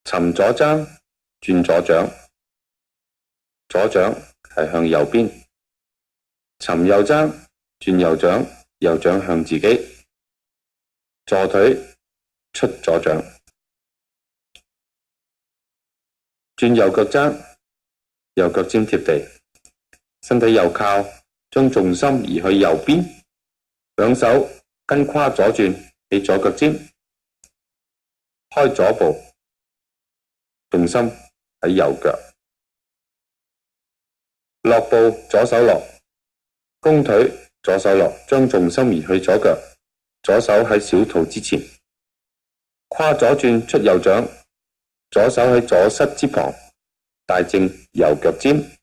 尋左踭，轉左掌，左掌係向右邊；尋右踭，轉右掌，右掌向自己。坐腿出左掌，轉右腳踭，右腳尖貼地，身體右靠，將重心移去右邊，兩手跟胯左轉，起左腳尖，開左步，重心喺右腳。落步左手落，弓腿左手落，將重心移去左腳，左手喺小肚之前，胯左轉出右掌，左手喺左膝之旁，大正右腳尖。